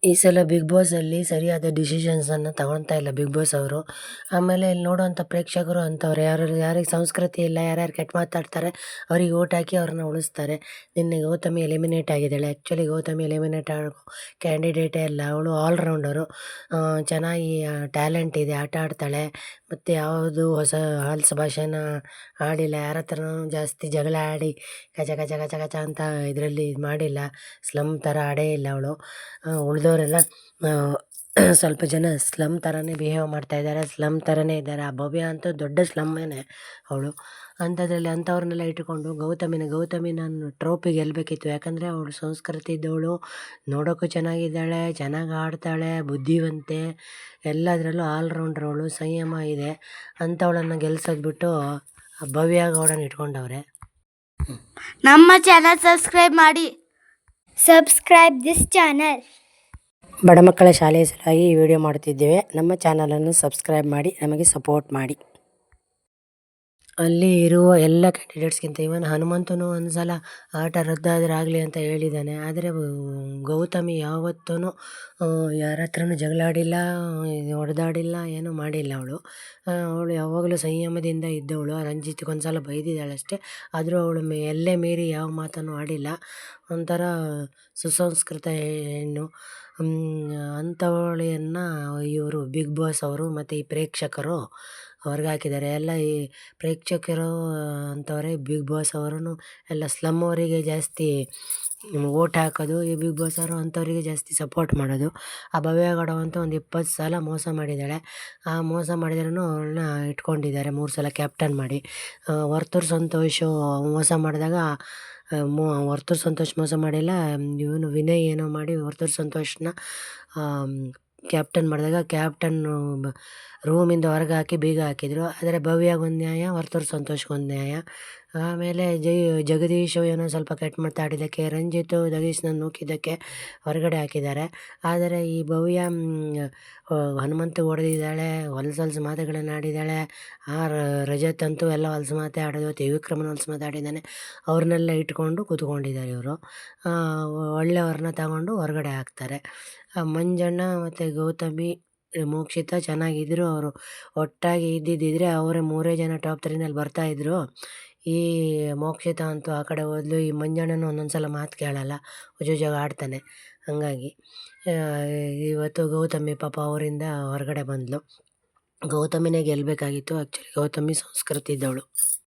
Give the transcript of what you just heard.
ಈ ಸಲ ಬಿಗ್ ಬಾಸಲ್ಲಿ ಸರಿಯಾದ ಡಿಸಿಷನ್ಸನ್ನು ತಗೊಳ್ತಾ ಇಲ್ಲ ಬಿಗ್ ಬಾಸ್ ಅವರು. ಆಮೇಲೆ ಇಲ್ಲಿ ನೋಡುವಂಥ ಪ್ರೇಕ್ಷಕರು ಅಂಥವ್ರೆ, ಯಾರಿಗೆ ಸಂಸ್ಕೃತಿ ಇಲ್ಲ, ಯಾರ್ಯಾರು ಕೆಟ್ಟ ಮಾತಾಡ್ತಾರೆ ಅವ್ರಿಗೆ ಓಟ್ ಹಾಕಿ ಅವ್ರನ್ನ ಉಳಿಸ್ತಾರೆ. ನಿನ್ನೆ ಗೌತಮಿ ಎಲಿಮಿನೇಟ್ ಆಗಿದ್ದಾಳೆ. ಆ್ಯಕ್ಚುಲಿ ಗೌತಮಿ ಎಲಿಮಿನೇಟ್ ಆಗೋ ಕ್ಯಾಂಡಿಡೇಟೇ ಅಲ್ಲ, ಅವಳು ಆಲ್ರೌಂಡರು. ಚೆನ್ನಾಗಿ ಟ್ಯಾಲೆಂಟ್ ಇದೆ, ಆಟ ಆಡ್ತಾಳೆ. ಮತ್ತು ಯಾವುದು ಹೊಸ ಹಾಲ್ಸ್ ಭಾಷೆನ ಆಡಿಲ್ಲ, ಯಾರ ಹತ್ರನೂ ಜಾಸ್ತಿ ಜಗಳ ಆಡಿ ಗಜ ಗಜ ಗಜ ಗಜ ಅಂತ ಇದರಲ್ಲಿ ಇದು ಮಾಡಿಲ್ಲ. ಸ್ಲಮ್ ಥರ ಆಡೇ ಇಲ್ಲ ಅವಳು. ಉಳಿದವರೆಲ್ಲ ಸ್ವಲ್ಪ ಜನ ಸ್ಲಮ್ ಥರನೇ ಬಿಹೇವ್ ಮಾಡ್ತಾ ಇದ್ದಾರೆ, ಸ್ಲಮ್ ಥರನೇ ಇದ್ದಾರೆ. ಆ ಭವ್ಯ ಅಂತೂ ದೊಡ್ಡ ಸ್ಲಮ್ಮೇನೆ ಅವಳು. ಅಂಥದ್ರಲ್ಲಿ ಅಂಥವ್ರನ್ನೆಲ್ಲ ಇಟ್ಟುಕೊಂಡು ಗೌತಮಿ ನಾನು ಟ್ರೋಫಿ ಗೆಲ್ಲಬೇಕಿತ್ತು. ಯಾಕಂದರೆ ಅವಳು ಸಂಸ್ಕೃತಿ ಇದ್ದವಳು, ನೋಡೋಕ್ಕೂ ಚೆನ್ನಾಗಿದ್ದಾಳೆ, ಚೆನ್ನಾಗಿ ಆಡ್ತಾಳೆ, ಬುದ್ಧಿವಂತೆ, ಎಲ್ಲದರಲ್ಲೂ ಆಲ್ರೌಂಡರ್ ಅವಳು, ಸಂಯಮ ಇದೆ. ಅಂಥವಳನ್ನು ಗೆಲ್ಸೋದು ಬಿಟ್ಟು ಭವ್ಯ ಗೌಡನ ಇಟ್ಕೊಂಡವ್ರೆ. ನಮ್ಮ ಚಾನಲ್ ಸಬ್ಸ್ಕ್ರೈಬ್ ಮಾಡಿ. Subscribe this channel. ಬಡ ಮಕ್ಕಳ ಶಾಲೆಯ ಸಲುವಾಗಿ ಈ ವಿಡಿಯೋ ಮಾಡುತ್ತಿದ್ದೇವೆ. ನಮ್ಮ ಚಾನಲನ್ನು ಸಬ್ಸ್ಕ್ರೈಬ್ ಮಾಡಿ, ನಮಗೆ ಸಪೋರ್ಟ್ ಮಾಡಿ. ಅಲ್ಲಿ ಇರುವ ಎಲ್ಲ ಕ್ಯಾಂಡಿಡೇಟ್ಸ್ಗಿಂತ ಇವನ್ ಹನುಮಂತನು ಒಂದು ಸಲ ಆಟ ರದ್ದಾದರೆ ಆಗಲಿ ಅಂತ ಹೇಳಿದ್ದಾನೆ. ಆದರೆ ಗೌತಮಿ ಯಾವತ್ತೂ ಯಾರ ಹತ್ರನೂ ಜಗಳಾಡಿಲ್ಲ, ಹೊಡೆದಾಡಿಲ್ಲ, ಏನೂ ಮಾಡಿಲ್ಲ ಅವಳು. ಅವಳು ಯಾವಾಗಲೂ ಸಂಯಮದಿಂದ ಇದ್ದವಳು. ರಂಜಿತ್ಗೆ ಒಂದು ಸಲ ಬೈದಿದ್ದಾಳೆ ಅಷ್ಟೇ, ಆದರೂ ಅವಳು ಎಲ್ಲೇ ಮೀರಿ ಯಾವ ಮಾತನ್ನು ಆಡಿಲ್ಲ. ಒಂಥರ ಸುಸಂಸ್ಕೃತ ಹೆಣ್ಣು. ಅಂಥವಳಿಯನ್ನು ಇವರು ಬಿಗ್ ಬಾಸ್ ಅವರು ಮತ್ತು ಈ ಪ್ರೇಕ್ಷಕರು ಹೊರಗೆ ಹಾಕಿದ್ದಾರೆ. ಎಲ್ಲ ಈ ಪ್ರೇಕ್ಷಕರು ಅಂಥವರೇ, ಬಿಗ್ ಬಾಸ್ ಅವರೂ ಎಲ್ಲ ಸ್ಲಮ್ ಅವರಿಗೆ ಜಾಸ್ತಿ ಓಟ್ ಹಾಕೋದು, ಈ ಬಿಗ್ ಬಾಸ್ ಅವರು ಅಂಥವರಿಗೆ ಜಾಸ್ತಿ ಸಪೋರ್ಟ್ ಮಾಡೋದು. ಆ ಭವ್ಯ ಗೌಡವಂತೂ ಒಂದು 20 ಸಲ ಮೋಸ ಮಾಡಿದ್ದಾಳೆ. ಆ ಮೋಸ ಮಾಡಿದ್ರೂ ಅವಳನ್ನ ಇಟ್ಕೊಂಡಿದ್ದಾರೆ 3 ಸಲ ಕ್ಯಾಪ್ಟನ್ ಮಾಡಿ. ವರ್ತೂರು ಸಂತೋಷ್ ಮೋಸ ಮಾಡಿದಾಗ ವರ್ತೂರು ಸಂತೋಷ್ ಮೋಸ ಮಾಡಿಲ್ಲ, ಇವನು ವಿನಯ್ ಏನೋ ಮಾಡಿ ವರ್ತೂರು ಸಂತೋಷನ್ನ ಕ್ಯಾಪ್ಟನ್ ಮಾಡಿದಾಗ ಕ್ಯಾಪ್ಟನ್ ರೂಮಿಂದ ಹೊರಗೆ ಹಾಕಿ ಬೀಗ ಹಾಕಿದರು. ಆದರೆ ಭವ್ಯಗೊಂದು ನ್ಯಾಯ, ವರ್ತೂರು ಸಂತೋಷ್ಗೊಂದು ನ್ಯಾಯ. ಆಮೇಲೆ ಜಗದೀಶ್ ಏನೋ ಸ್ವಲ್ಪ ಕೆಟ್ಟ ಮಾತಾಡಿದ್ದಕ್ಕೆ, ರಂಜಿತ್ ಜಗದೀಶ್ನ ನೂಕಿದ್ದಕ್ಕೆ ಹೊರಗಡೆ ಹಾಕಿದ್ದಾರೆ. ಆದರೆ ಈ ಭವ್ಯ ಹನುಮಂತ ಹೊಡೆದಿದ್ದಾಳೆ, ಹೊಲ್ಸು ಮಾತುಗಳನ್ನು ಆಡಿದ್ದಾಳೆ. ರಜತ್ ಅಂತೂ ಎಲ್ಲ ಹೊಲ್ಸು ಮಾತೇ ಆಡೋದು, ತ್ರಿವಿಕ್ರಮನ ಹೊಲ್ಸು ಮಾತಾಡಿದ್ದಾನೆ. ಅವ್ರನ್ನೆಲ್ಲ ಇಟ್ಕೊಂಡು ಕೂತ್ಕೊಂಡಿದ್ದಾರೆ ಇವರು. ಒಳ್ಳೆಯವ್ರನ್ನ ತಗೊಂಡು ಹೊರಗಡೆ ಹಾಕ್ತಾರೆ. ಮಂಜಣ್ಣ ಮತ್ತು ಗೌತಮಿ, ಮೋಕ್ಷಿತಾ ಚೆನ್ನಾಗಿದ್ದರು. ಅವರು ಒಟ್ಟಾಗಿ ಇದ್ದಿದ್ದಿದ್ರೆ ಅವರೇ 3 ಜನ ಟಾಪ್ 3ನಲ್ಲಿ ಬರ್ತಾಯಿದ್ರು. ಈ ಮೋಕ್ಷಿತಾ ಅಂತೂ ಆ ಕಡೆ ಹೋದ್ಲು. ಈ ಮಂಜಣ್ಣನೂ ಒಂದೊಂದು ಸಲ ಮಾತು ಕೇಳಲ್ಲ, ಹುಜುಜಾಗಿ ಆಡ್ತಾನೆ. ಹಾಗಾಗಿ ಇವತ್ತು ಗೌತಮಿ ಪಾಪ ಅವರಿಂದ ಹೊರಗಡೆ ಬಂದಳು. ಗೌತಮಿನೇ ಗೆಲ್ಲಬೇಕಾಗಿತ್ತು. ಆ್ಯಕ್ಚುಲಿ ಗೌತಮಿ ಸಂಸ್ಕೃತಿ ಇದ್ದವಳು.